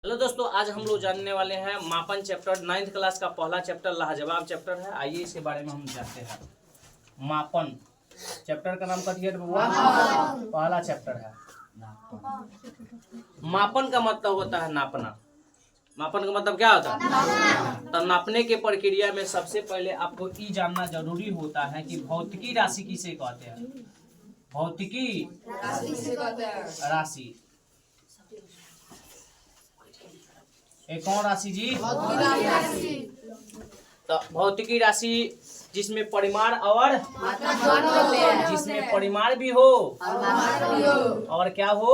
Hello दोस्तों, आज हम लोग जानने वाले हैं मापन चैप्टर 9th क्लास का पहला चैप्टर लाजवाब चैप्टर है। आइए इसके बारे में हम जानते हैं। मापन चैप्टर का नाम कथी है बबुआ? पहला चैप्टर है। मापन का मतलब होता है नापना। मापन का मतलब क्या होता है? तो नापने के प्रक्रिया में सबसे पहले आपको ये जानना जरूरी होता है कि भौतिकी राशि किसे कहते हैं। भौतिकी राशि एक कौन राशि जी? तो भौतिकी राशि जिसमें परिमाण और जिसमें परिमाण भी हो और क्या हो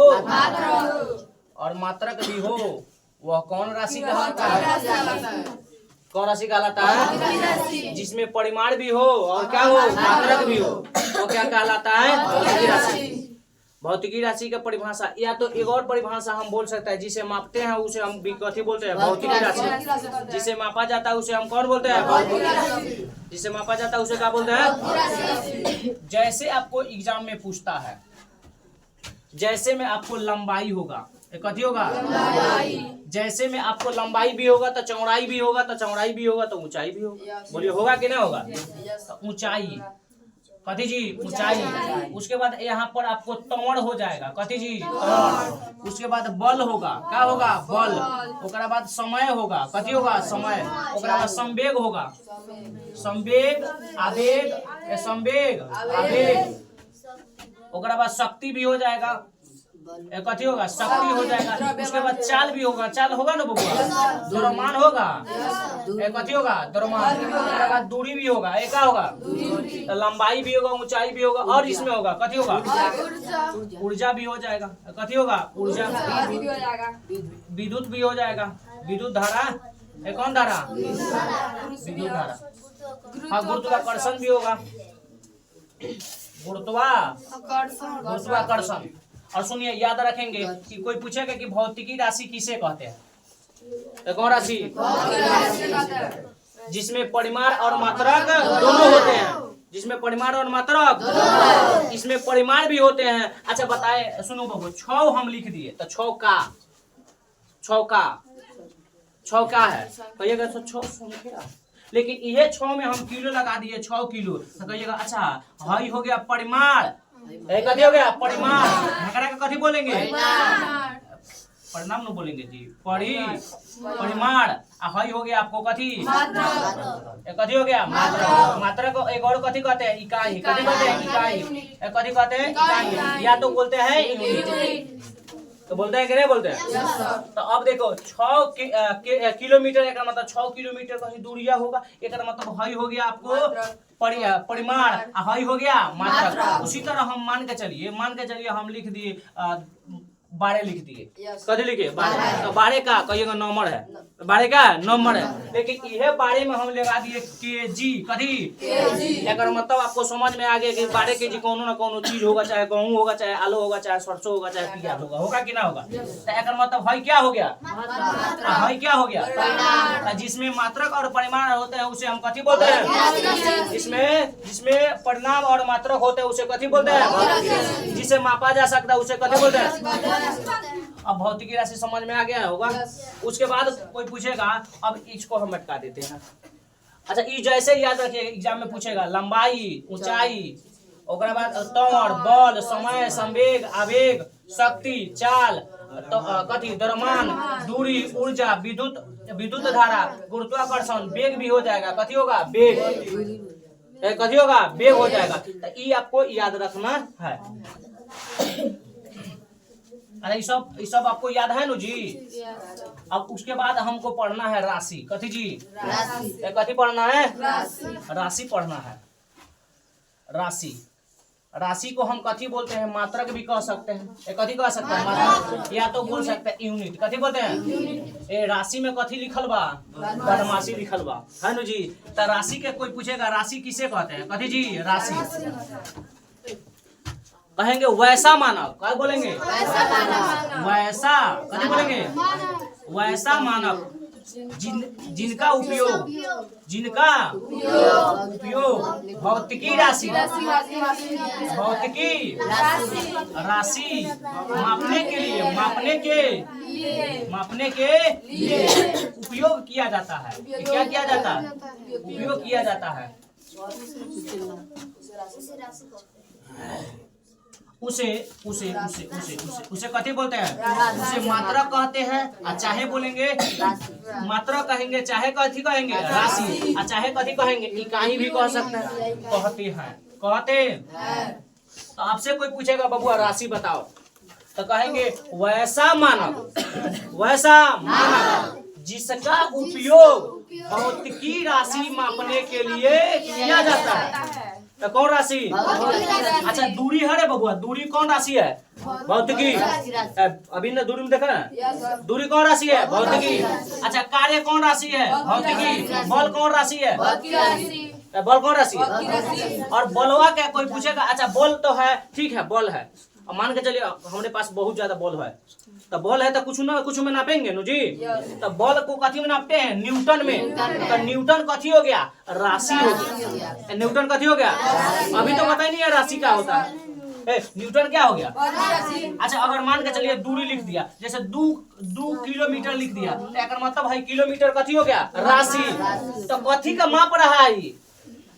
और मात्रक भी हो, वह कौन राशि कहलाता है? कौन राशि कहलाता है? जिसमें परिमाण भी हो और क्या हो, मात्रक भी हो, वो क्या कहलाता है? भौतिकी राशि। भौतिकी राशि का परिभाषा, या तो एक और परिभाषा हम बोल सकते हैं, जिसे मापते हैं उसे हम कथी बोलते हैं? भौतिकी राशि। जिसे मापा जाता है उसे हम कौन बोलते हैं? भौतिकी राशि। जिसे मापा जाता है उसे क्या बोलते हैं? जैसे आपको एग्जाम में पूछता है, जैसे में आपको लंबाई होगा, कथी होगा? जैसे में आपको लंबाई भी होगा तो चौड़ाई भी होगा, तो चौड़ाई भी होगा तो ऊंचाई भी होगा। बोलिए होगा कि नहीं होगा? तो ऊंचाई कथी जी? ऊंचाई। उसके बाद यहाँ पर आपको तवण हो जाएगा, कथी जी? तवण। उसके बाद बल होगा, क्या होगा? बल। ओकरा बाद समय होगा, कथी होगा? समय। ओकरा बाद संवेग होगा, संवेग आवेग, संवेग आवेग। ओकरा बाद शक्ति भी हो जाएगा, कथी होगा? शक्ति हो जाएगा। उसके बाद चाल भी होगा, चाल होगा ना बबुआ? द्रव्यमान होगा, कथी होगा? द्रव्यमान। उसके बाद दूरी भी होगा, एक होगा? तो लंबाई भी होगा, ऊंचाई भी होगा, और इसमें होगा कथी होगा? ऊर्जा भी हो जाएगा, कथी होगा? ऊर्जा। विद्युत भी हो जाएगा, विद्युत धारा, कौन धारा? विद्युत धारा। हाँ, गुरुत्वाकर्षण भी होगा, गुरुत्वाकर्षण। और सुनिए, याद रखेंगे कि कोई पूछेगा कि भौतिकी राशि किसे कहते हैं, तो कौन राशि? जिसमें परिमाण और मात्रक दोनों होते हैं, जिसमें परिमाण और मात्रक, इसमें परिमाण भी होते हैं। अच्छा बताए, सुनो बबू, 6 हम लिख दिए तो 6 का है, कहिएगा तो 6 लेकिन यह 6 में हम किलो लगा दिए, 6 किलो, तो कहिएगा अच्छा हई हो गया परिमाण, कथी हो गया? परिमाण। झगड़ा का कथी बोलेंगे? परिणाम न बोलेंगे जी, परिमाण। हई हो गया आपको कथी? कथी हो गया? मात्रा। मात्रा को एक और कथी कहते हैं? इकाई। कथी कहते हैं? इकाई। कथी कहते हैं? इकाई, या तो बोलते हैं यूनिट। तो बोलते हैं कि नहीं बोलते हैं? तो अब देखो 6 किलोमीटर, एक मतलब 6 किलोमीटर कहीं दूरिया होगा, एक मतलब हई हो गया आपको परिमाण, हई हो गया मात्रा। उसी तरह हम मान के चलिए हम लिख दिए 12 लिख दिए, कथी लिखे? 12। तो 12 का कहिएगा नंबर है, 12 का नंबर है। लेकिन यह 12 में हम लगा दिए केजी, कथी? एक मतलब आपको समझ में आ गया कि 12 केजी कोनो ना कोनो चीज होगा, चाहे गेहूं होगा, चाहे आलू होगा, चाहे सरसों होगा, चाहे प्याज होगा कि ना होगा? तो एक मतलब हई क्या हो गया? हई क्या हो गया? जिसमें मात्रक और परिमाण होते हैं उसे हम कथी बोलते हैं? जिसमें परिणाम और मात्रक होते हैं उसे कथी बोलते हैं? जिसे मापा जा सकता है उसे कथी बोलते हैं? अब भौतिकी राशि समझ में आ गया होगा। उसके बाद कोई पूछेगा, अब इसको हम हटा देते हैं। अच्छा, ये जैसे याद रखिए, एग्जाम में पूछेगा लंबाई, ऊंचाई, ओकरा बाद त्वरण, बल, समय, संवेग, आवेग, शक्ति, चाल, तो कथी? द्रव्यमान, दूरी, ऊर्जा, विद्युत धारा, गुरुत्वाकर्षण, वेग भी हो जाएगा, कथी होगा? वेग। कथी होगा? वेग हो जाएगा। तो ये आपको याद रखना है। अरे ये सब आपको याद है नु जी? अब उसके बाद हमको पढ़ना है राशि, कथी जी? कथी पढ़ना है? राशि पढ़ना है। राशि को हम कथी बोलते हैं? मात्रक भी कह सकते हैं, कथी कह सकते हैं? मात्रक, या तो बोल सकते हैं यूनिट। कथी बोलते हैं? राशि में कथी लिखल बा? बदमाशी लिखल बा, है नु जी? तो राशि के कोई पूछेगा राशि किसे कहते हैं, कथी जी? राशि। कहेंगे वैसा मानव, क्या बोलेंगे? वैसा। कथी बोलेंगे? वैसा मानव। जिनका उपयोग भौतिकी राशि मापने के लिए उपयोग किया जाता है। क्या किया जाता है? उपयोग किया जाता है। उसे कथी बोलते हैं? उसे मात्रक कहते हैं। और चाहे बोलेंगे मात्रक कहेंगे, चाहे कथी कहेंगे? राशि। और चाहे कथी कहेंगे? इकाई भी कह सकते हैं। कहते हैं। तो आपसे कोई पूछेगा बबुआ राशि बताओ, तो कहेंगे वैसा मानक जिसका उपयोग भौतिकी राशि मापने के लिए किया जाता है। तो कौन राशि? अच्छा दूरी है रे बबुआ, दूरी कौन राशि है? भौतिकी। अभी ना दूरी में देखा ना, दूरी कौन राशि है? भौतिकी। अच्छा कार्य कौन राशि है? भौतिकी। बल कौन राशि है? बल कौन राशि है? और बलवा क्या कोई पूछेगा? अच्छा बल तो है, ठीक है बल है, अब मान के चलिए हमारे पास बहुत ज्यादा बल है, तो बल है तो कुछ में नापेंगे नु जी। तो बल को कथी में नापते हैं? न्यूटन में। तो न्यूटन कथी हो गया? राशि हो गया। न्यूटन कथी हो गया? अभी तो पता ही नहीं है राशि क्या होता है। न्यूटन क्या हो गया? अच्छा अगर मान के चलिए दूरी लिख दिया, जैसे 2 किलोमीटर लिख दिया, तो एक मतलब है किलोमीटर कथी हो गया? राशि। तो कथी का माप रहा है?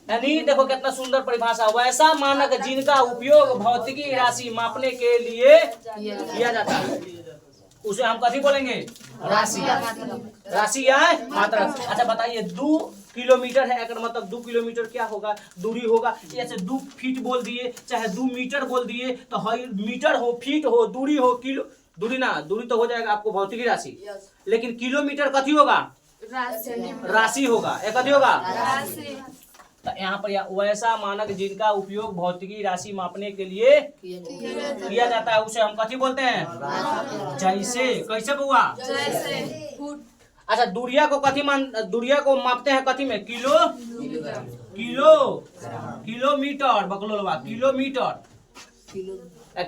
यानी देखो कितना सुंदर परिभाषा। वैसा मानक जिनका उपयोग भौतिकी राशि मापने के लिए किया जाता है, उसे हम कथी बोलेंगे? राशि या मात्रक। अच्छा बताइए 2 किलोमीटर है, अगर मतलब 2 किलोमीटर क्या होगा? दूरी होगा। जैसे 2 फीट बोल दिए, चाहे 2 मीटर बोल दिए, तो मीटर हो, फीट हो, दूरी हो, किलो दूरी तो हो जाएगा आपको भौतिकी राशि, लेकिन किलोमीटर कथी होगा? राशि होगा। एक कथी होगा? तो यहाँ पर वैसा मानक जिनका उपयोग भौतिकी राशि मापने के लिए किया जाता है, उसे हम कथी बोलते हैं? जैसे। कैसे बुआ? अच्छा दूरिया को मापते हैं कथी में? किलोमीटर। बकलोलवा किलोमीटर।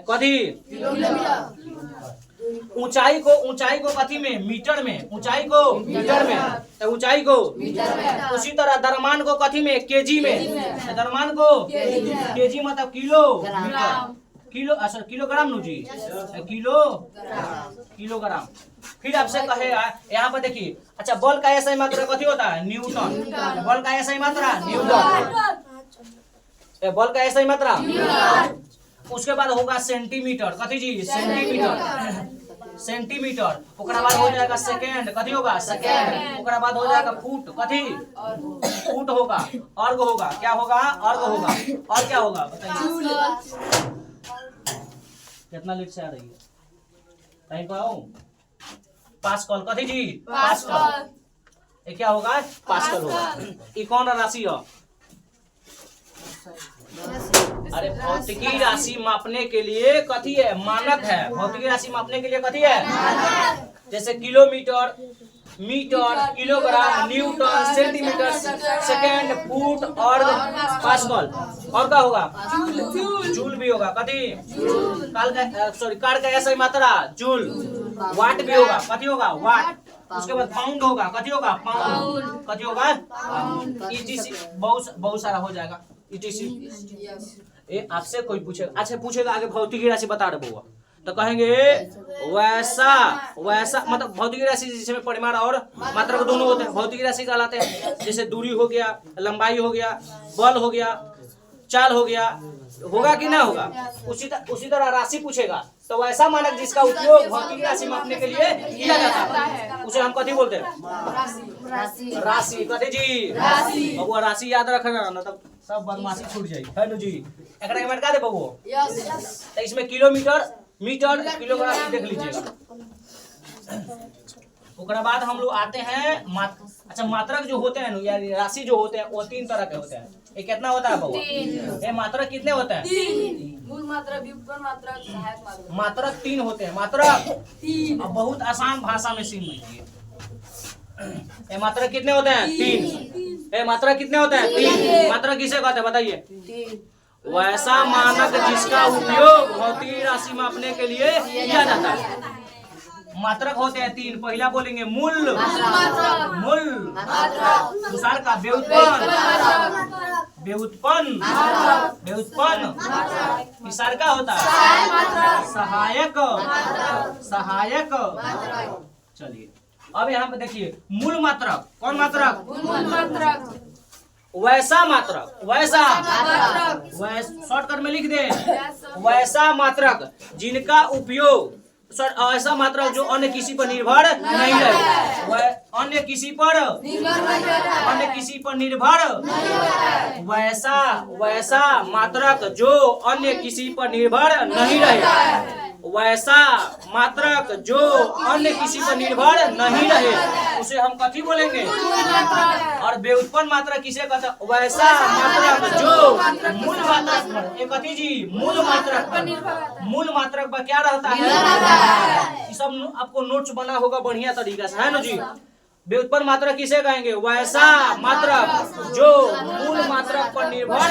कथी? ऊंचाई को कथी में? मीटर में। ऊंचाई को मीटर में। उसी तरह द्रव्यमान को कथी में? केजी में। द्रव्यमान को केजी मतलब किलोग्राम नु जी। किलोग्राम। फिर आपसे कहे यहाँ पर देखिए, अच्छा बल का ऐसा ही मात्रा कथी होता है? न्यूटन। बल का ऐसा ही मात्रा न्यूटन। बल का ऐसा ही मात्रा। उसके बाद होगा सेंटीमीटर। कथी जी? सेंटीमीटर। ओकरा बाद हो जाएगा सेकेंड। कथी होगा? सेकेंड। ओकरा बाद हो जाएगा फुट। कथी? फुट होगा। अर्ग होगा। क्या होगा? अर्ग होगा। और क्या होगा बताइए? कितना लेट से आ रही है? कहीं पर आओ। पास्कल। कथी जी? पास्कल। ये क्या होगा? पास्कल होगा। ये कौन राशि है? अरे भौतिकी राशि मापने के लिए कथी है? मानक है। भौतिकी राशि मापने के लिए कथी है? जैसे kilometre, metre, kilogram, newton, centimetre, second, foot और पास्कल। और क्या होगा? जूल भी होगा। कथी? कार का ऐसा ही मात्रा जूल। वाट भी होगा। कथी होगा? वाट। उसके बाद पाउंड होगा। कथी होगा? पाउंड। कथी होगा? ETC। बहुत सारा हो जाएगा। ETC। आपसे कोई पूछेगा, अच्छा पूछेगा आगे भौतिकी राशि बता रहे बुआ, तो कहेंगे वैसा मतलब भौतिकी राशि जिसमें परिमाण और मात्रा दोनों होते हैं, भौतिकी राशि कहलाते हैं। जैसे दूरी हो गया, लंबाई हो गया, बल हो गया, चाल हो गया, होगा कि ना होगा। उसी तरह राशि पूछेगा, तो वैसा मानक जिसका उपयोग भौतिकी राशि मापने के लिए किया जाता है, उसे हम कथी बोलते हैं? राशि। कथी जी? बबुआ राशि याद रखना, ना तब सब बदमाशी छूट जाएगी है ना जी। एक मिनट का दे बबुआ। तो इसमें किलोमीटर, मीटर, किलोग्राम देख लीजिएगा। उसके बाद हम लोग आते हैं अच्छा मात्रक जो होते हैं या राशि जो होते हैं वो 3 तरह के होते हैं। ये कितना होता है बबुआ? ये मात्रक कितने होते हैं? 3। मूल मात्रक, व्युत्पन्न मात्रक, सहायक मात्रक। मात्रक 3 होते हैं। मात्रक 3। अब बहुत आसान भाषा में सीख लीजिए। ये मात्रक कितने होते हैं? 3। ये मात्रक कितने होते हैं? 3। मात्रक किसे कहते हैं बताइए? 3। वैसा मानक जिसका उपयोग भौतिकी राशि मापने के लिए किया जाता है। मात्रक होते हैं 3। पहला बोलेंगे मूल, मूल। दूसरा का व्युत्पन्न, व्युत्पन्न, व्युत्पन्न। तीसरा का होता है सहायक, सहायक। चलिए अब यहाँ पे देखिए मूल मात्रक। कौन मात्रक? वैसा मात्रक, वैसा शॉर्टकट में लिख दे, वैसा मात्रक जिनका उपयोग ऐसा मात्रक जो अन्य किसी पर निर्भर नहीं रहे, अन्य किसी पर, अन्य किसी पर निर्भर, वैसा, वैसा मात्रक जो अन्य किसी पर निर्भर नहीं रहे, वैसा मात्रक जो अन्य किसी पर निर्भर नहीं रहे, उसे हम कथी बोलेंगे? और व्युत्पन्न मात्रक किसे कहते हैं? वैसा मात्रक जो मूल मात्रक, एक कथी जी, मूल मात्रक, मूल मात्रक पर क्या रहता है? ये सब आपको नोट्स बना होगा बढ़िया तरीका से, है ना जी। व्युत्पन्न मात्रक किसे कहेंगे? वैसा मात्रक जो मूल मात्रक पर निर्भर,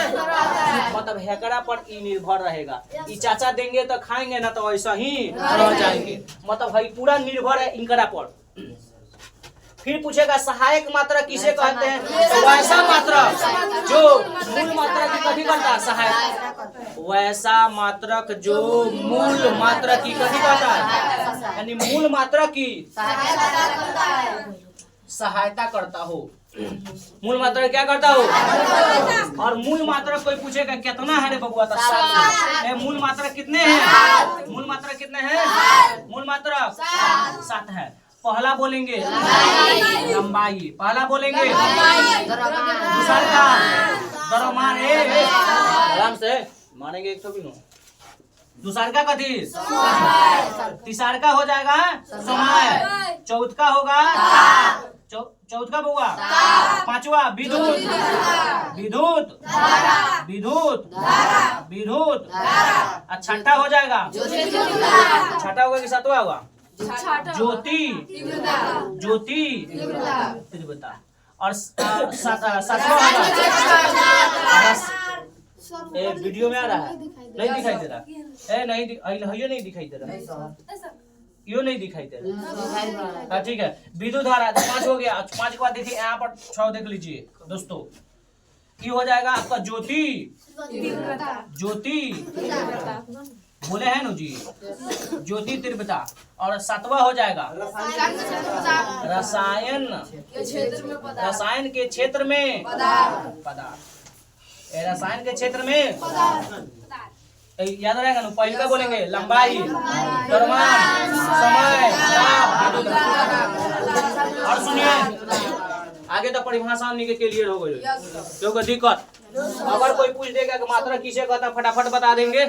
मतलब हैकड़ा पर ही निर्भर रहेगा। ये चाचा देंगे तो खाएंगे ना तो ऐसा ही रह जाएंगे, मतलब है पूरा निर्भर है इनकड़ा पर। फिर पूछेगा सहायक मात्रक किसे कहते हैं? वैसा मात्रक जो मूल मात्रक की कथी करता है? सहायक। वैसा मात्रक जो मूल मात्रक की कथी करता है? यानी मूल मात्रक की सहायता करता हो। मूल मात्रक क्या करता हो? और मूल मात्रक कोई पूछेगा कितना है रे बबुआ? तो 7। मूल मात्रक कितने हैं? मूल मात्रक कितने हैं? मूल मात्रक 7 है। पहला बोलेंगे लंबाई, पहला बोलेंगे दूसरा का द्रव्यमान, आराम से मानेंगे 100 भी। दूसरा का कथी? तीसरा का हो जाएगा समय, चौथ का होगा चौथ का बउआ, पांचवा विद्युत, विद्युत, विद्युत, विद्युत। छठा हो जाएगा, छठा होगा कि सातवां होगा? ज्योति, ज्योति, तीव्रता। और सातवां होगा वीडियो में आ रहा है, नहीं दिखाई दे रहा, नहीं दिखाई दे रहा, यो नहीं दिखाई दे रहा। ठीक है, विद्युत धारा 5 हो गया। 5 के बाद देखिए यहाँ पर 6 देख लीजिए दोस्तों, ये हो जाएगा आपका ज्योति, ज्योति बोले हैं ना जी, ज्योति तीव्रता। और 7वां हो जाएगा रसायन, रसायन के क्षेत्र में पदार्थ, रसायन के क्षेत्र में याद रहेगा ना। पहले का बोलेंगे लंबाई, द्रव्यमान, समय, ताप, विद्युत। और सुनिए आगे तो परिभाषा के क्लियर हो गई, क्योंकि दिक्कत अगर कोई पूछ देगा कि मात्रा किसे कहता है, फटाफट बता देंगे।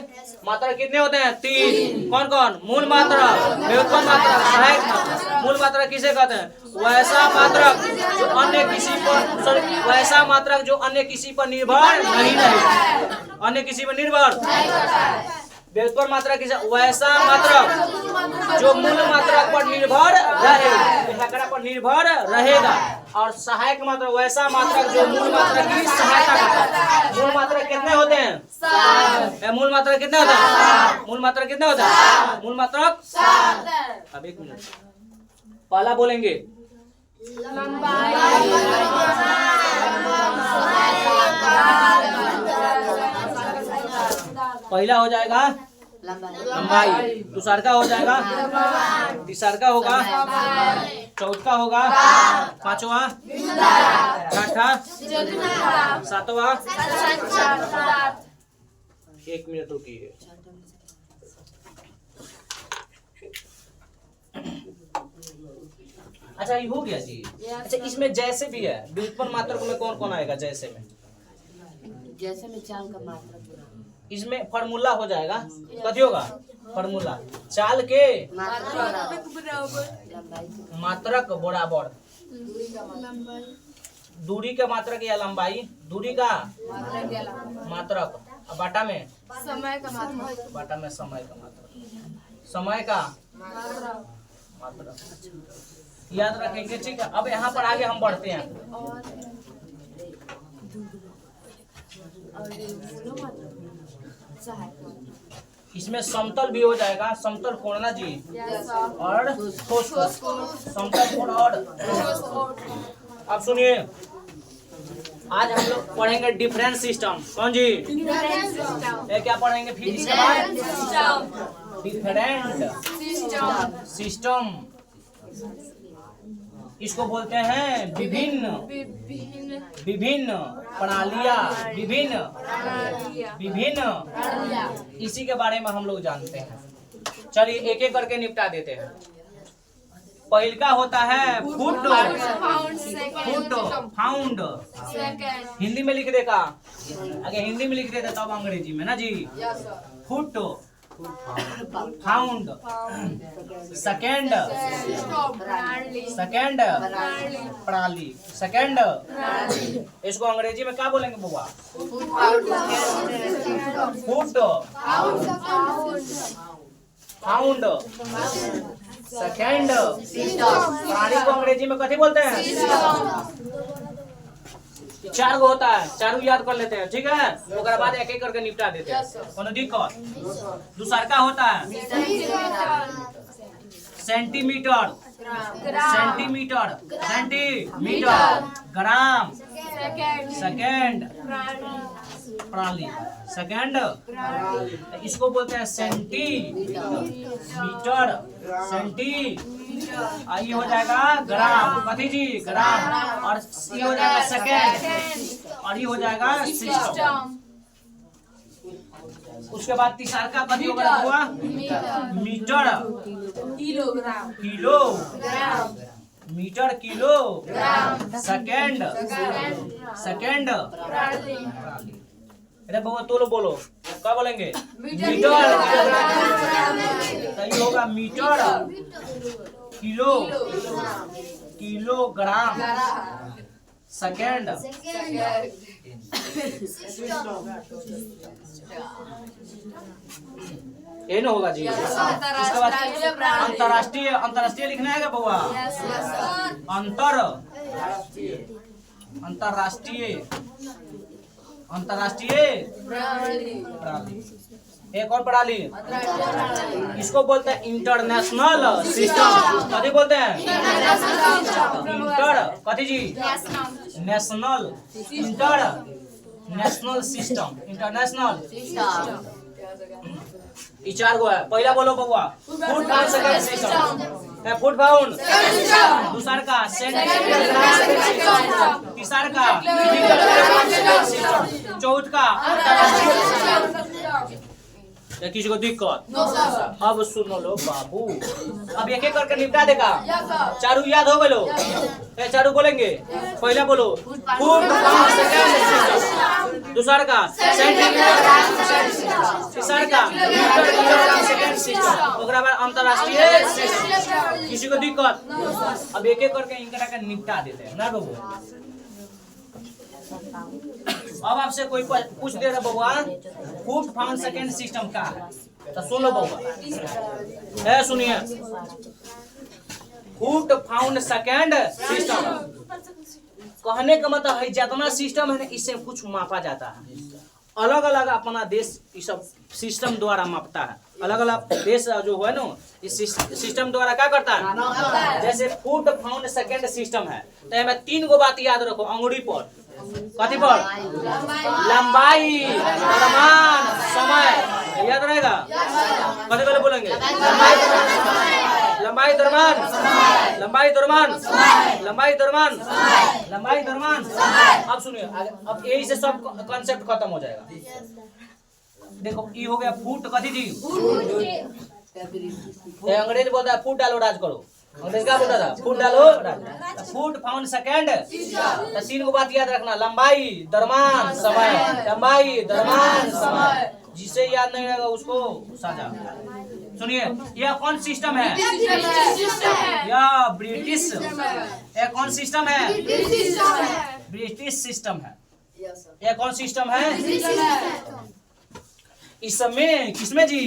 मात्रा कितने होते हैं? 3। कौन कौन? मूल मात्रा, व्युत्पन्न मात्रा, सहायक मात्रा। मूल मात्रा किसे कहते हैं? वैसा मात्रक जो अन्य किसी पर, वैसा मात्रक जो अन्य किसी पर निर्भर नहीं रहे, अन्य किसी पर निर्भर। व्युत्पन्न मात्रा किसे? वैसा मात्रक जो मूल मात्रक पर निर्भर रहे, हैकड़ा पर निर्भर रहेगा। और सहायक मात्रक वैसा मात्रक जो मूल मात्रक की सहायता करता है। मूल मात्रक कितने होते हैं? मूल मात्रक कितने होते हैं? मूल मात्रक कितने होते हैं? मूल मात्रक 7। अब 1 मिनट, पहला बोलेंगे पहला हो जाएगा लंबाई, दूसरा का हो जाएगा, तीसरा का होगा, चौथा का होगा, पांचवा, छठा, सातवां। 1 मिनट रुकिए। अच्छा ये हो गया जी। अच्छा इसमें जैसे भी है, व्युत्पन्न मात्रक में कौन कौन आएगा? जैसे में, जैसे में चाल का मात्रक, इसमें फार्मूला हो जाएगा। कथी होगा? फार्मूला चाल के मात्रक बराबर दूरी का मात्रक या लंबाई, दूरी का मात्रक, बाटा में समय का मात्रक, बाटा में समय का मात्रक, समय का मात्रक याद रखेंगे। ठीक है, अब यहाँ पर आगे हम बढ़ते हैं। इसमें समतल भी हो जाएगा, समतल कोण ना जी, और ठोस कोण, समतल कोण और। अब सुनिए, आज हम लोग पढ़ेंगे डिफरेंस सिस्टम। कौन जी? ये क्या पढ़ेंगे फिर इसके बाद? Different system. इसको बोलते हैं विभिन्न प्रणालियाँ, विभिन्न। इसी के बारे में हम लोग जानते हैं। चलिए एक एक करके निपटा देते हैं। पहला होता है फुट फाउंड। हिंदी में लिख देगा, अगर हिंदी में लिख देते तब अंग्रेजी में ना जी। Foot pound. सेकेंड प्रणाली। सेकेंड, इसको अंग्रेजी में क्या बोलेंगे बुआ? Foot pound. सेकेंड प्रणाली को अंग्रेजी में कथी बोलते हैं? चार गो होता है, चारों याद कर लेते हैं, ठीक है? उसके बाद एक एक करके निपटा देते हैं, कोनो दिक्कत? दूसरा का होता है सेंटीमीटर, ग्राम। सेकेंड प्रणाली, सेकेंड इसको बोलते हैं सेंटी। ये हो जाएगा ग्राम, कथी जी? ग्राम। और ये हो जाएगा सेकेंड, और ये हो जाएगा सिस्टम। उसके बाद तीसरा का कथी होगा हुआ? Metre, kilo, metre, kilo. Second अरे बाबा तो लोग बोलो, क्या बोलेंगे? मीटर। तो ये होगा मीटर, किलो, किलोग्राम। सेकेंड ये ना होगा जी। उसके बाद अंतरराष्ट्रीय लिखना है क्या बउआ? अंतरराष्ट्रीय प्रणाली। एक और प्रणाली, इसको बोलते हैं इंटरनेशनल सिस्टम। कथी बोलते हैं? कथी जी? National, international system, international. ये चार गो है। पहला बोलो बउआ, foot pound second system, foot pound. दूसरा का सेंटीमीटर, तीसरा का सिस्टम, चौथ का। या किसी को दिक्कत? अब सुनो लो बाबू, अब एक एक करके निपटा देगा। चारू याद हो गए लो? चारू बोलेंगे। पहला बोलो फुट फाउंड सेकंड सिस्टम, दूसरा का सेंटीमीटर, तीसरा का मीटर, किलोग्राम, सेकंड सिस्टम, ओकरा बाद अंतरराष्ट्रीय सिस्टम। किसी को दिक्कत? अब एक एक करके इनका का निपटा देते हैं ना बाबू। अब आपसे कोई पूछ दे रहा बउआ, फुट फाउंड सेकंड सिस्टम का है, तो सुन लो बउआ, सुनिए। फुट फाउंड सेकंड सिस्टम कहने का मतलब है जितना सिस्टम है ना, इससे कुछ मापा जाता है। अलग अलग अपना देश इस सब सिस्टम द्वारा मापता है। अलग अलग देश जो है ना, इस सिस्टम द्वारा क्या करता है? जैसे फुट फाउंड सेकंड सिस्टम है, तो हमें 3 गो बात याद रखो अंगुली पर। कथी पर? लंबाई, द्रव्यमान, समय। याद रहेगा? कथी कथी बोलेंगे? लंबाई, द्रव्यमान। अब सुनिए, अब यही से सब कॉन्सेप्ट खत्म हो जाएगा। देखो ये हो गया फुट, कथी जी? अंग्रेज बोलता है फुट डालो राज करो। अंग्रेज क्या बोलता था? फुट डालो राज। फुट फाउंड सेकंड, तो 3 को बात याद रखना, लंबाई, द्रव्यमान, समय। लंबाई, द्रव्यमान, समय। जिसे याद नहीं रहेगा उसको साझा। सुनिए, यह कौन सिस्टम है? यह ब्रिटिश। यह कौन सिस्टम है? ब्रिटिश सिस्टम है। यह कौन सिस्टम है? इसमें किसमें जी?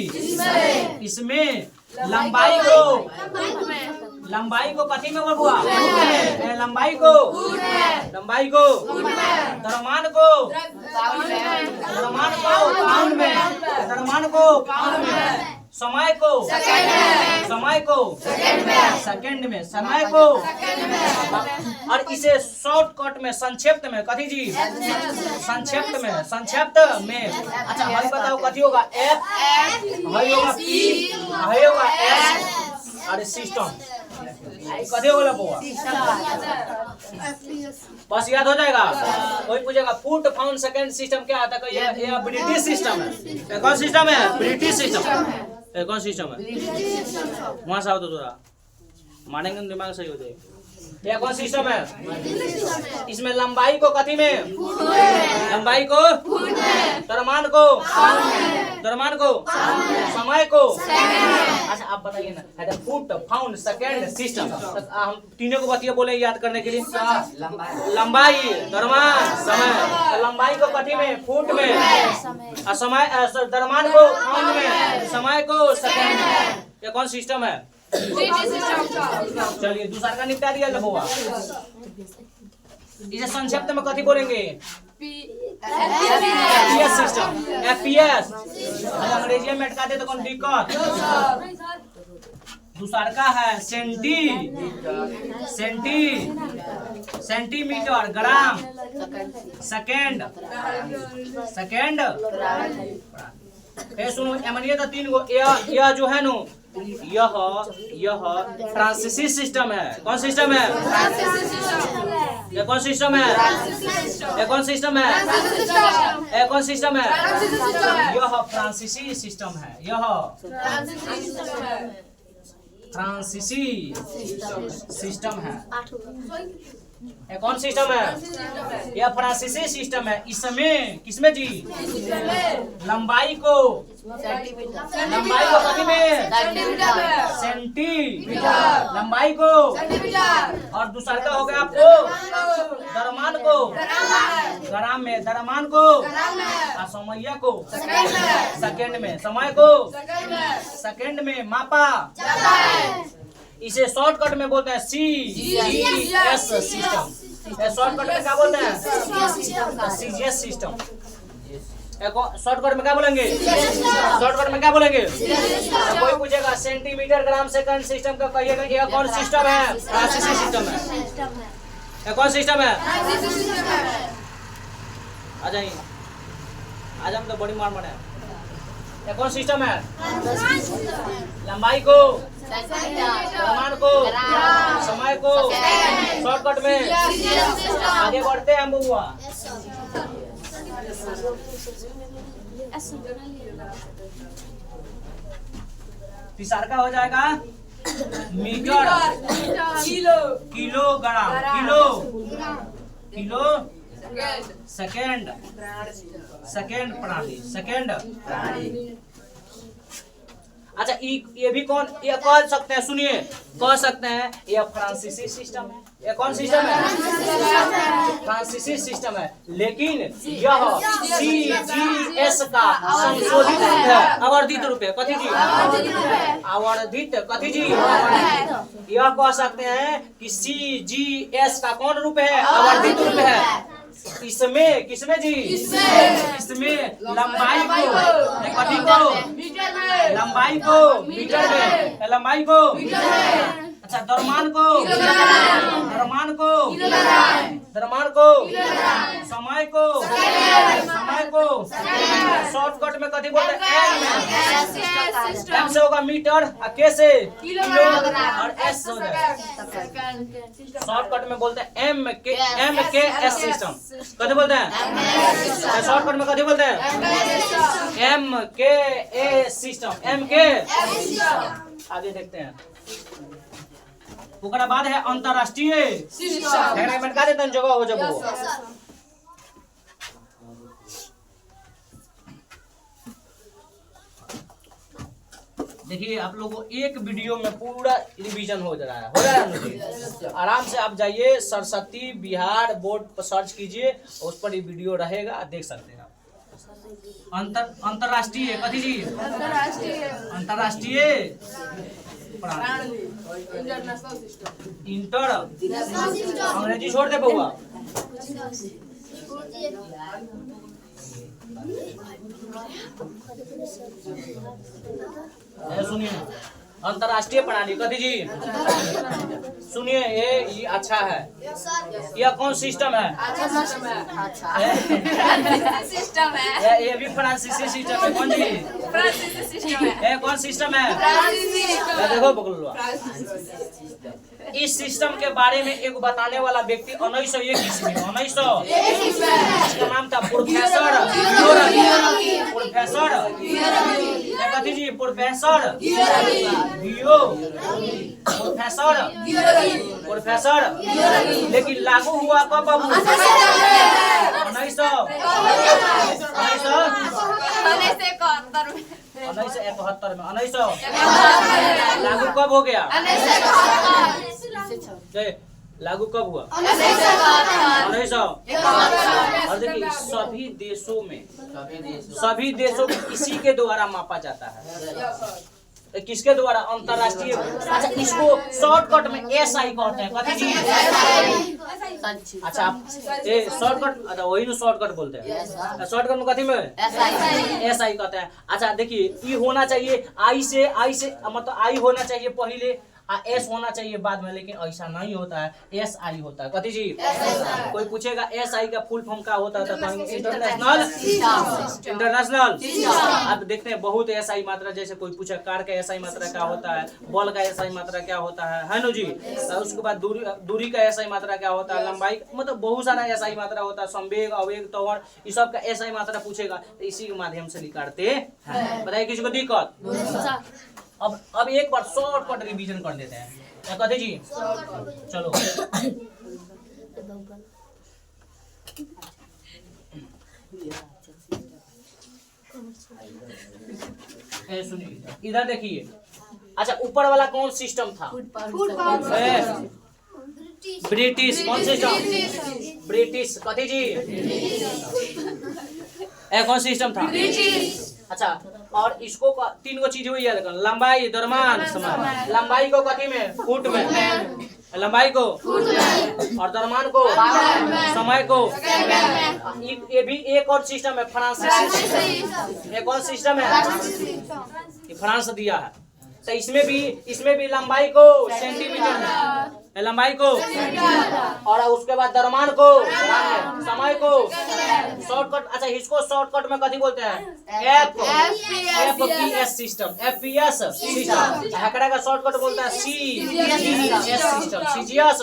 इसमें लंबाई को कथी में हुआ? लंबाई को, द्रव्यमान को द्रव्यमान को पाउंड में, द्रव्यमान को पाउंड में, समय को सेकंड में, समय को, और इसे शॉर्टकट में, संक्षिप्त में, कथी जी, संक्षिप्त में। अच्छा भाई बताओ कथी होगा, एफ, भाई होगा पी, भाई होगा एस, और सिस्टम कथी होगा बुआ, बस याद हो जाएगा। कोई पूछेगा फुट पाउंड सेकंड सिस्टम क्या आता है, ये ब्रिटिश सिस्टम है। कौन सिस्टम है, ब्रिटिश सिस्टम। कौन सिस्टम है, वहां से आओ तो थोड़ा मानेंगे दिमाग सही हो जाएगा। यह कौन सिस्टम है, इसमें लंबाई को कथी में, लंबाई को, द्रव्यमान को, समय को। अच्छा आप बताइए ना, फुट पाउंड सेकंड सिस्टम, हम तीनों को बतिया बोले याद करने के लिए, लंबाई, द्रव्यमान, समय। लंबाई को कथी में, फुट में, समय, द्रव्यमान को पाउंड में, समय को सेकंड में। ये कौन सिस्टम है, चलिए दूसरा का निपटा दिया लबुआ। इसे संक्षिप्त में कथी बोलेंगे, एफपीएस सिस्टम, एफपीएस। अंग्रेजी में अटका दे तो कौन दिक्कत। दूसरा का है सेंटीमीटर, ग्राम, सेकंड। सुनो एमनिए तो तीन गो, यह जो है नो, यह फ्रांसीसी सिस्टम है। कौन सिस्टम है, ये कौन सिस्टम है, ये कौन सिस्टम है, ये कौन सिस्टम है, यह फ्रांसीसी सिस्टम है। यह फ्रांसीसी सिस्टम है। ये कौन सिस्टम है, यह फ्रांसीसी सिस्टम है। इसमें किसमें जी, लंबाई को कथी में, सेंटीमीटर, लंबाई को, और दूसरा का हो गया आपको द्रव्यमान को, ग्राम में, द्रव्यमान को, और समय को सेकंड में, समय को सेकंड में मापा। इसे शॉर्टकट में बोलते हैं CGS सिस्टम। शॉर्टकट में क्या बोलते हैं, CGS सिस्टम। शॉर्टकट में क्या बोलेंगे, शॉर्टकट में क्या बोलेंगे। कोई पूछेगा सेंटीमीटर, ग्राम, सेकंड सिस्टम का कहिएगा यह कौन सिस्टम है, फ्रांसीसी सिस्टम है। यह कौन सिस्टम है, आ जाइए, आज हम तो बड़ी मार मारे। यह कौन सिस्टम है, लंबाई को, द्रव्यमान को, समय को, शॉर्टकट में। आगे बढ़ते हैं हम बुआ। तीसरा का हो जाएगा मीटर, किलोग्राम, किलो सेकंड प्रणाली। अच्छा ये भी कौन, ये कह सकते हैं, सुनिए कह सकते हैं ये फ्रांसीसी सिस्टम है। ये कौन सिस्टम है, फ्रांसीसी सिस्टम है। लेकिन यह CGS का संशोधित रूप है, आवर्धित रूप है। कथी जी, आवर्धित, कथी जी, यह कह सकते हैं कि CGS का कौन रूप है, आवर्धित रूप है। इसमें किसमें जी, इसमें लंबाई को, कथी को, लंबाई को मीटर में, लंबाई को, अच्छा द्रव्यमान को, समय को, शॉर्टकट में कथी बोलते हैं, एम से होगा मीटर, के से किलो, और एस हो जाएगा। शॉर्टकट में बोलते हैं एम के एस सिस्टम। कथी बोलते हैं, शॉर्टकट में कथी बोलते हैं, एम के ए सिस्टम, एम के। आगे देखते हैं, उसके बाद है अंतरराष्ट्रीय जगह हो जब देखिए आप लोगों को एक वीडियो में पूरा रिवीजन हो जा रहा है मुझे। आराम से आप जाइए सरस्वती बिहार बोर्ड पर सर्च कीजिए, उस पर ये वीडियो रहेगा, देख सकते हैं आप। अंतरराष्ट्रीय कथी जी, अंतरराष्ट्रीय इंटर, अंग्रेजी छोड़ दे बउआ। सुनिए अंतरराष्ट्रीय प्रणाली कथी जी सुनिए ये अच्छा है। यह कौन सिस्टम है? सिस्टम है। ये भी फ्रांसीसी सिस्टम है। कौन जी? फ्रांसीसी सिस्टम है। ये कौन सिस्टम है? ये देखो बगलवा। इस सिस्टम के बारे में एक बताने वाला व्यक्ति 1921 में 1900 इसका नाम था प्रोफेसर कथी जी प्रोफेसर लेकिन लागू हुआ कब बाबू? 1971 में 1900 लागू कब हो गया? लागू कब हुआ? 1900। और देखिए सभी देशों में इसी के द्वारा मापा जाता है। किसके द्वारा? अंतरराष्ट्रीय। अच्छा इसको शॉर्टकट में SI कहते हैं। कथी जी? अच्छा ये शॉर्टकट अच्छा वही ना शॉर्टकट बोलते हैं। शॉर्टकट में कथी में SI कहते हैं। अच्छा देखिए ये होना चाहिए I से मतलब I होना चाहिए पहले S होना चाहिए बाद में, लेकिन ऐसा नहीं होता है। SI होता है। कथी जी? कोई पूछेगा SI का फुल फॉर्म क्या होता है तो कहेंगे इंटरनेशनल। आप देखते हैं बहुत SI मात्रा, जैसे कोई पूछे कार का SI मात्रा क्या होता है, बॉल का SI मात्रा क्या होता है ना जी। उसके बाद दूरी का SI मात्रा क्या होता है, लंबाई मतलब बहुत सारा SI मात्रा होता है, संवेग आवेग त्वरण ये सब का SI मात्रा पूछेगा तो इसी के माध्यम से निकालते हैं। बताइए किसी को दिक्कत? अब एक बार शॉर्टकट रिवीजन कर देते हैं। कथी जी? चलो सुनिए इधर देखिए। अच्छा ऊपर वाला कौन सिस्टम था? ब्रिटिश। कौन सिस्टम? ब्रिटिश। कथी जी? कौन सिस्टम था? अच्छा और इसको तीन गो चीज हुई याद रखना, लंबाई द्रव्यमान समय। लंबाई को कथी में? फुट में। लंबाई को फुट में और द्रव्यमान को समय को। ये भी एक और सिस्टम है फ्रांसीसी। एक और सिस्टम है फ्रांस दिया है। तो इसमें भी लंबाई को सेंटीमीटर में, लंबाई को और उसके बाद द्रव्यमान को, समय को शॉर्टकट। अच्छा इसको शॉर्टकट में कथी बोलते हैं? FPS system. FPS system. हैकड़ा का शॉर्टकट बोलता है CGS सिस्टम। CGS।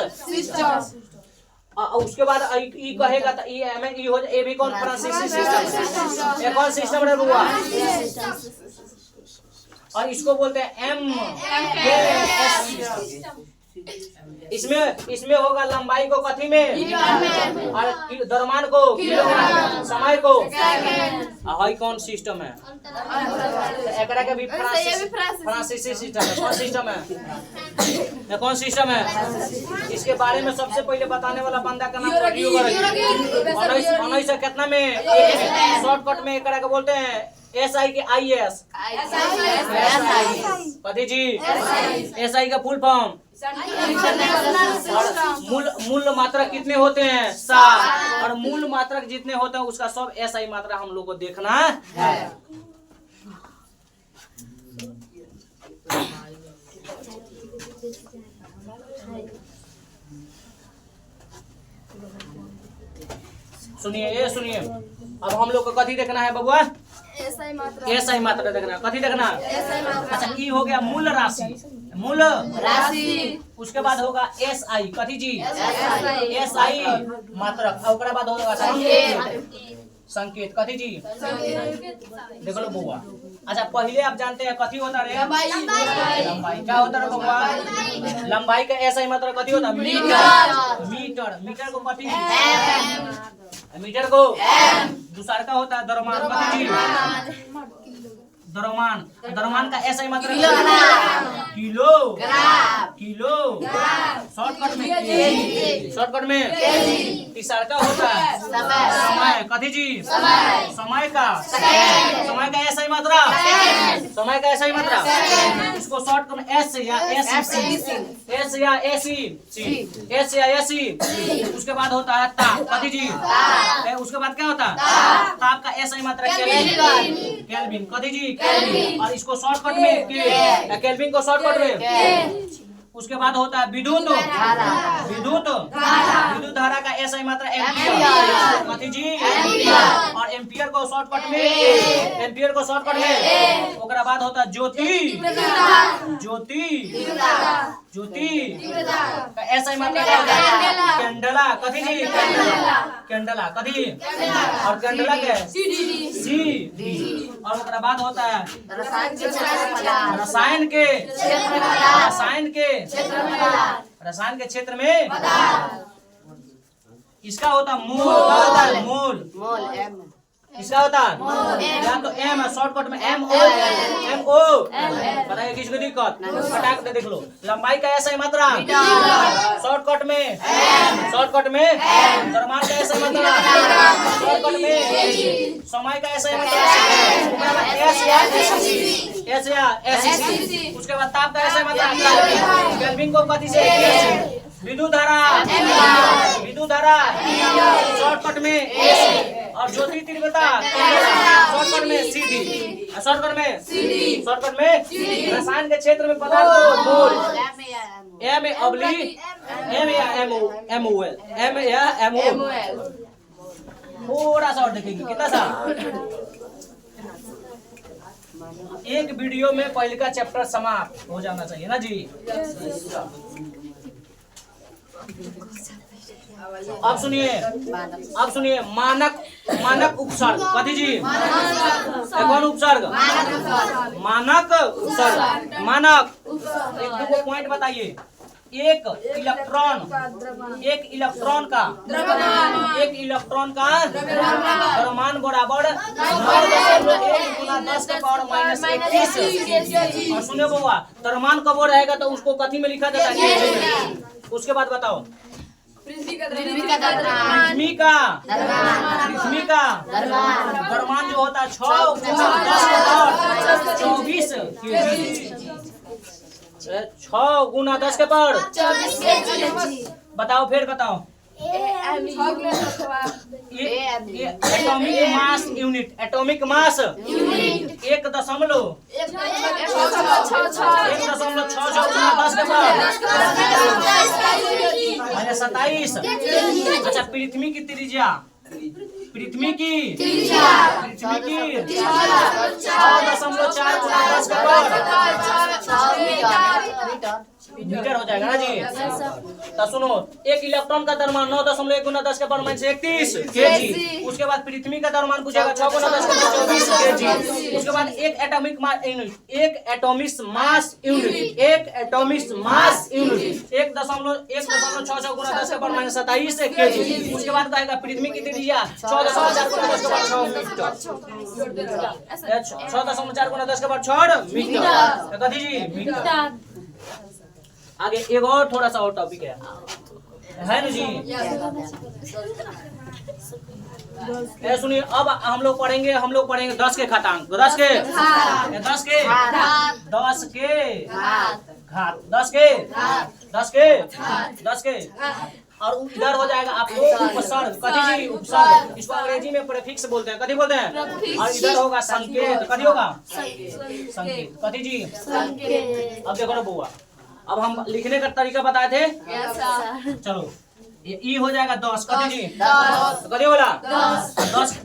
उसके बाद ई कहेगा तो ई में ई हो जाए। ये भी कौन? फ्रांसीसी सिस्टम। ये कौन सिस्टम रे बुआ? और इसको बोलते हैं MKS सिस्टम। इसमें होगा लंबाई को कथी में और द्रव्यमान को किलो में, समय को हाई कौन सिस्टम है? एकरा के भी फ्रांसीसी सिस्टम है। कौन सिस्टम है? कौन सिस्टम है? इसके बारे में सबसे पहले बताने वाला बंदा का नाम है 1900 कितना में शॉर्टकट में एकरा के बोलते हैं SI के IS। कथी जी? SI का फुल फॉर्म। मूल मात्रक कितने होते हैं? 7। और मूल मात्रक जितने होते हैं उसका सब SI मात्रा हम लोग को देखना है। सुनिए अब हम लोग को कथी देखना है बबुआ? SI मात्रा देखना है। कथी देखना? अच्छा ई हो गया मूल राशि। उसके बाद होगा SI। कथी जी? SI मात्रक। और ओकरा बाद होगा संकेत। कथी जी? देख लो बबुआ। अच्छा पहले आप जानते हैं कथी होता है? लंबाई। क्या होता है बबुआ? लंबाई का SI मात्रा कथी होता है? मीटर। मीटर को कथी? मीटर को दूसरा का होता है द्रव्यमान। कथी जी? द्रव्यमान, द्रव्यमान का ऐसा ही मतलब किलो, किलो, शॉर्टकट में, शॉर्टकट में तीसरा का होता है समय, कथी जी समय का, समय का ऐसा ही मात्रा, समय का ऐसा ही मात्रा, इसको शॉर्ट कर एस या एस, एस या एसी, एस या एसी। उसके बाद होता है ताप, कथी जी, उसके बाद क्या होता है ताप का ऐसा ही मात्रा केल्विन, केल्विन, कथी जी केल्विन, और इसको शॉर्टकट में केल्विन को शॉर्टकट में। उसके बाद होता है विद्युत, विद्युत, विद्युत धारा का ऐसा ही मात्रा एम्पियर, कथी जी एम्पियर, और एम्पियर को शॉर्टकट में, एम्पियर को शॉर्टकट में। ओकरा बाद होता है ज्योति, ज्योति, ज्योति का ऐसा ही मात्रा क्या होता है कैंडला, कथी जी कैंडला, कथी, और कैंडला के सी, और ओकरा बाद होता है रसायन के, रसायन के, रसायन के क्षेत्र में इसका होता मोल, क्या होता है मोल, इसका होता है या तो एम है शॉर्टकट में एम ओ, एम ओ, बताइए किसी को दिक्कत फटाक से देख लो। लंबाई का ऐसा ही मात्रा शॉर्टकट में, शॉर्टकट में द्रव्यमान का ऐसा ही मात्रा शॉर्टकट में, समय का ऐसा ही मात्रा एस या एस या एस, उसके बाद ताप का ऐसा ही मात्रा केल्विन को कथी से विद्युत धारा, विद्युत धारा शॉर्टकट में, और ज्योति तीव्रता शॉर्टकट में सीधी, शॉर्टकट में, शॉर्टकट में रसायन के क्षेत्र में पदार्थ को mole, M A oblique, M या M O, M O L, M या एम ओ, थोड़ा सा और देखेंगे कितना सा। एक वीडियो में पहले का चैप्टर समाप्त हो जाना चाहिए ना जी। अब सुनिए, अब सुनिए मानक, मानक उपसर्ग, कथी जी कौन उपसर्ग, मानक उपसर्ग, मानक। एक दो पॉइंट बताइए। एक इलेक्ट्रॉन, एक इलेक्ट्रॉन का, एक इलेक्ट्रॉन का द्रव्यमान बराबर 9.1 गुना 10 के पावर माइनस 21। और सुनिए बउआ, द्रव्यमान कब रहेगा तो उसको कथी में लिखा जाता है। उसके बाद बताओ पृथ्वी का, पृथ्वी का द्रव्यमान जो होता है 6 गुना 10 के पावर 24 केजी, 6 गुना 10 के पावर 24। बताओ फिर बताओ atomic mass unit, atomic mass 1.6 गुना 10 के पावर 27। अच्छा पृथ्वी की त्रिज्या, पृथ्वी की, पृथ्वी की 6.4 गुना 10 के पावर मीटर हो जाएगा ना जी। तो सुनो, एक इलेक्ट्रॉन का द्रव्यमान 9.1 गुना 10 के पावर माइनस 31 केजी। उसके बाद पृथ्वी का द्रव्यमान पूछेगा 6 गुना 10 के पावर 24 केजी। उसके बाद एक एटॉमिक मास यूनिट, एक एटॉमिक मास यूनिट, एक एटॉमिक मास यूनिट 1.66 गुना 10 के पावर माइनस 27 केजी। उसके बाद कहेगा पृथ्वी की त्रिज्या 14.4 गुना 10 के पावर 6 मीटर, 6.4 गुना 10 के पावर 6 मीटर, कथी जी मीटर। आगे एक और थोड़ा सा और टॉपिक है ना जी। सुनिए, अब हम लोग पढ़ेंगे 10 के घातांक, 10 के घात, 10 के और इधर हो जाएगा आपको उपसर्ग, कथी जी उपसर्ग। इसको अंग्रेजी में प्रीफिक्स बोलते हैं, कथी बोलते हैं। और इधर होगा संकेत, कथी होगा संकेत, कथी जी। अब देखो ना बुआ, अब हम लिखने का तरीका बताए थे। चलो ई हो जाएगा 10, कथी जी कथी बोला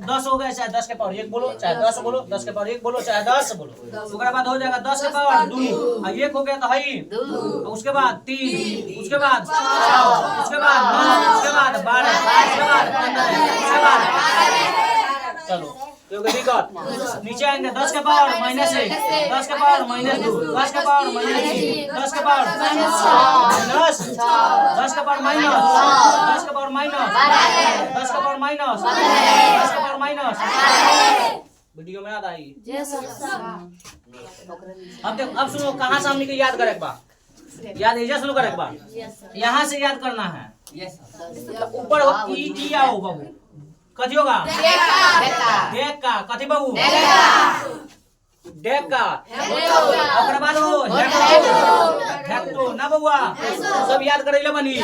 10 हो गया, चाहे 10 के पावर 1 बोलो, चाहे 10 बोलो, 10 के पावर 1 बोलो, चाहे 10 बोलो। उसके बाद हो जाएगा 10 के पावर 2, 1 हो गया तो है 2, उसके बाद 3, उसके बाद 4, उसके बाद 9, उसके बाद 12, उसके बाद 15, उसके बाद चलो दिक्कत नीचे आएंगे 10 के पावर माइनस 1, 10 के पावर माइनस 2, 10 के पावर माइनस 3, 10 के पावर माइनस 10 के पावर माइनस 10 के पावर माइनस 10 के पावर माइनस 10 के पावर माइनस वीडियो में याद आई। Yes, sir. अब देखो, अब सुनो कहाँ से हमने के याद करे एक बार, याद एजा सुनो करे एक बार, यहाँ से याद करना है। तो ऊपर हो ई टी आओ बाबू, कथी होगा? डेक का कथी बाबू? डेक का। ओकरा बाद हो हेक्टो ना बउआ, सब याद करे बनी,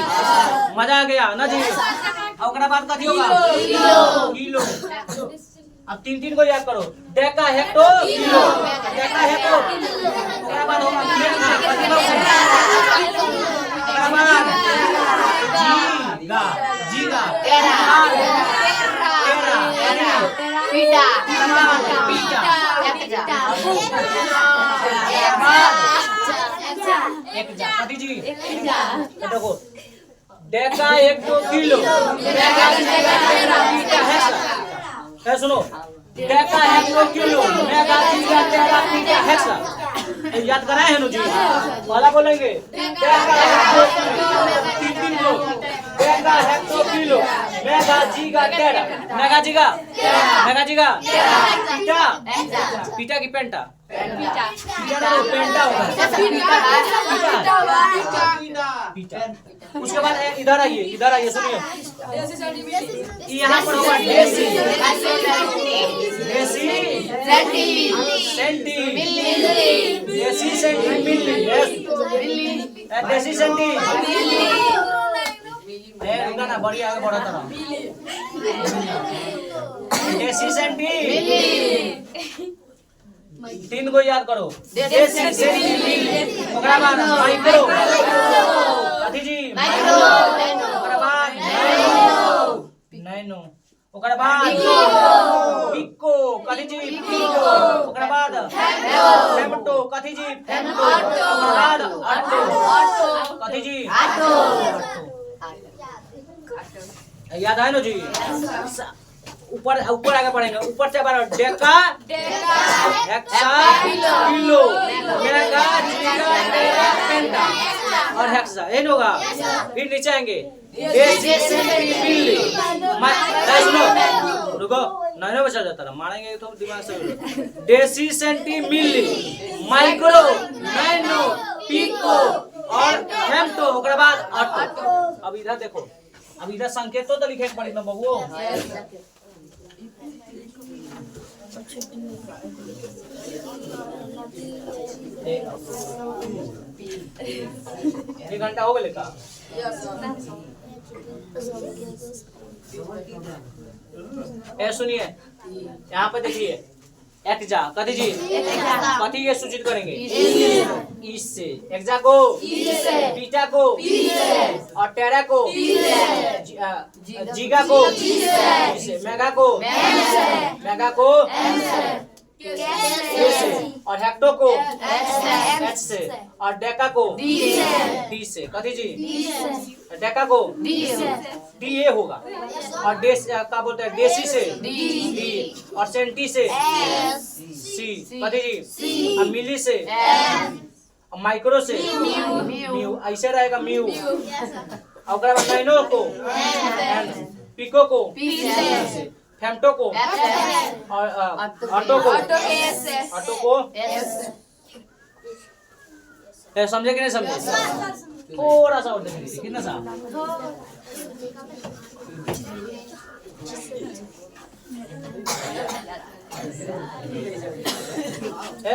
मजा आ गया ना जी। ओकरा बाद कथी होगा? किलो। अब तीन तीन को याद करो, Deka hecto kilo, Deka hecto. ओकरा बाद होगा मेगा, कथी बाबू? ओकरा बाद जीगा, जीगा, टेरा, Pita. पीटा, एक जा कथी जी? तो देखो डेका हेक्टो किलो, मेगा जीगा टेरा, पीटा हेक्सा। है सुनो, डेका हेक्टो किलो, मेगा जीगा टेरा, पीटा हेक्सा। याद कराए हैं नु जी, वाला बोलेंगे डेका हेक्टो किलो, तीन तीन को डेका हेक्टो किलो, मेगा जीगा टेरा, मेगा जीगा, मेगा जीगा, पीटा, पीटा की पेंटा, पीटा ना पेंटा होगा, पीटा। उसके बाद इधर आइए सुनिए, यहाँ पर होगा देसी, देसी सेंटी, देसी सेंटी मिली, देसी सेंटी रुका ना, बड़ी आगे बढ़ा तरह, देसी सेंटी तीन को याद करो, देसी सेंटी मिली। ओकरा बाद माइक्रो, कथी जी? ओकरा बाद नैनो, ओकरा बाद पिको, कथी जी? पिको। ओकरा बाद फेमटो, कथी जी? फेमटो। ओकरा बाद ऑटो, कथी जी? ऑटो। याद है ना जी? ऊपर ऊपर आगे बढ़ेंगे, ऊपर से बार डेका हेक्सा किलो, मेगा जीगा टेरा, पेंटा और हेक्सा, ये होगा। फिर नीचे आएंगे, देसी सेंटी मिली, सुनो रुको, नहीं बचा जाता ना, मारेंगे तो दिमाग से। Deci centi milli, micro, nano, pico और हेम्टो। ओकरा बाद ऑटो। अब इधर देखो, अब इधर संकेत तो लिखे पड़ी ना बबुओ। एक घंटा हो गए का? ए सुनिए, यहाँ पे देखिए, एक्जा कथी जी? कथी ये सूचित करेंगे? इस से। एक्जा को पीटा को और टेरा को, जीगा को मेगा को, मेगा को और हेक्टो को एच से और डेका को डी से। कथी जी? डेका को डी ए होगा और डेस क्या बोलते हैं? देसी से डी और सेंटी से सी। कथी जी? और मिली से, माइक्रो से म्यू, ऐसे रहेगा म्यू। और नैनो को, पिको को, फेमटो को और ऑटो को, ऑटो को समझे कि नहीं समझे? थोड़ा सा और देखेंगे, कितना सा?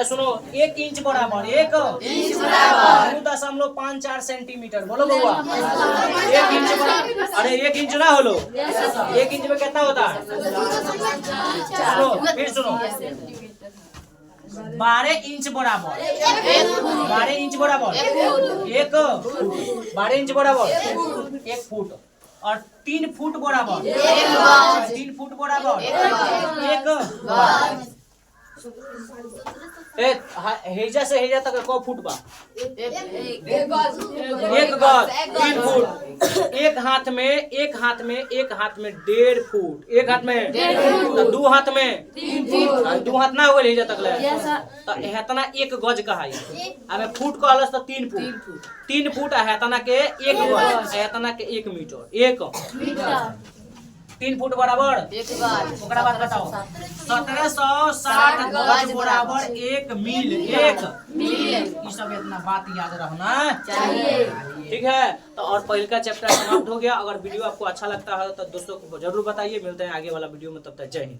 सुनो, 1 इंच बराबर 2.54 सेंटीमीटर। बोलो बउआ, 1 इंच बराबर। अरे 1 इंच ना होलो, 1 इंच में कितना होता है? सुनो फिर सुनो, 12 इंच बराबर, 12 इंच बराबर 12 इंच बराबर 1 फुट और 3 फुट बराबर 3 फुट बराबर 1 हेजा से हेजा तक को फुट बा? 1 गज 3 फुट। एक हाथ में 1 हाथ में 1.5 फुट, 1 हाथ में 2 हाथ में 2 हाथ ना हो गए हेजा तक ले तो हेतना 1 गज कहाई। हमें फुट कहलस तो 3 फुट, 3 फुट हेतना के 1 गज, हेतना के 1 मीटर। 1 3 फुट बराबर ओकरा बाद बताओ 1760 गज बराबर 1 मील। ये सब इतना बात याद रखना चाहिए, ठीक है। तो और पहले का चैप्टर समाप्त हो गया। अगर वीडियो आपको अच्छा लगता है तो दोस्तों को जरूर बताइए। मिलते हैं आगे वाला वीडियो में, तब तक जय हिंद।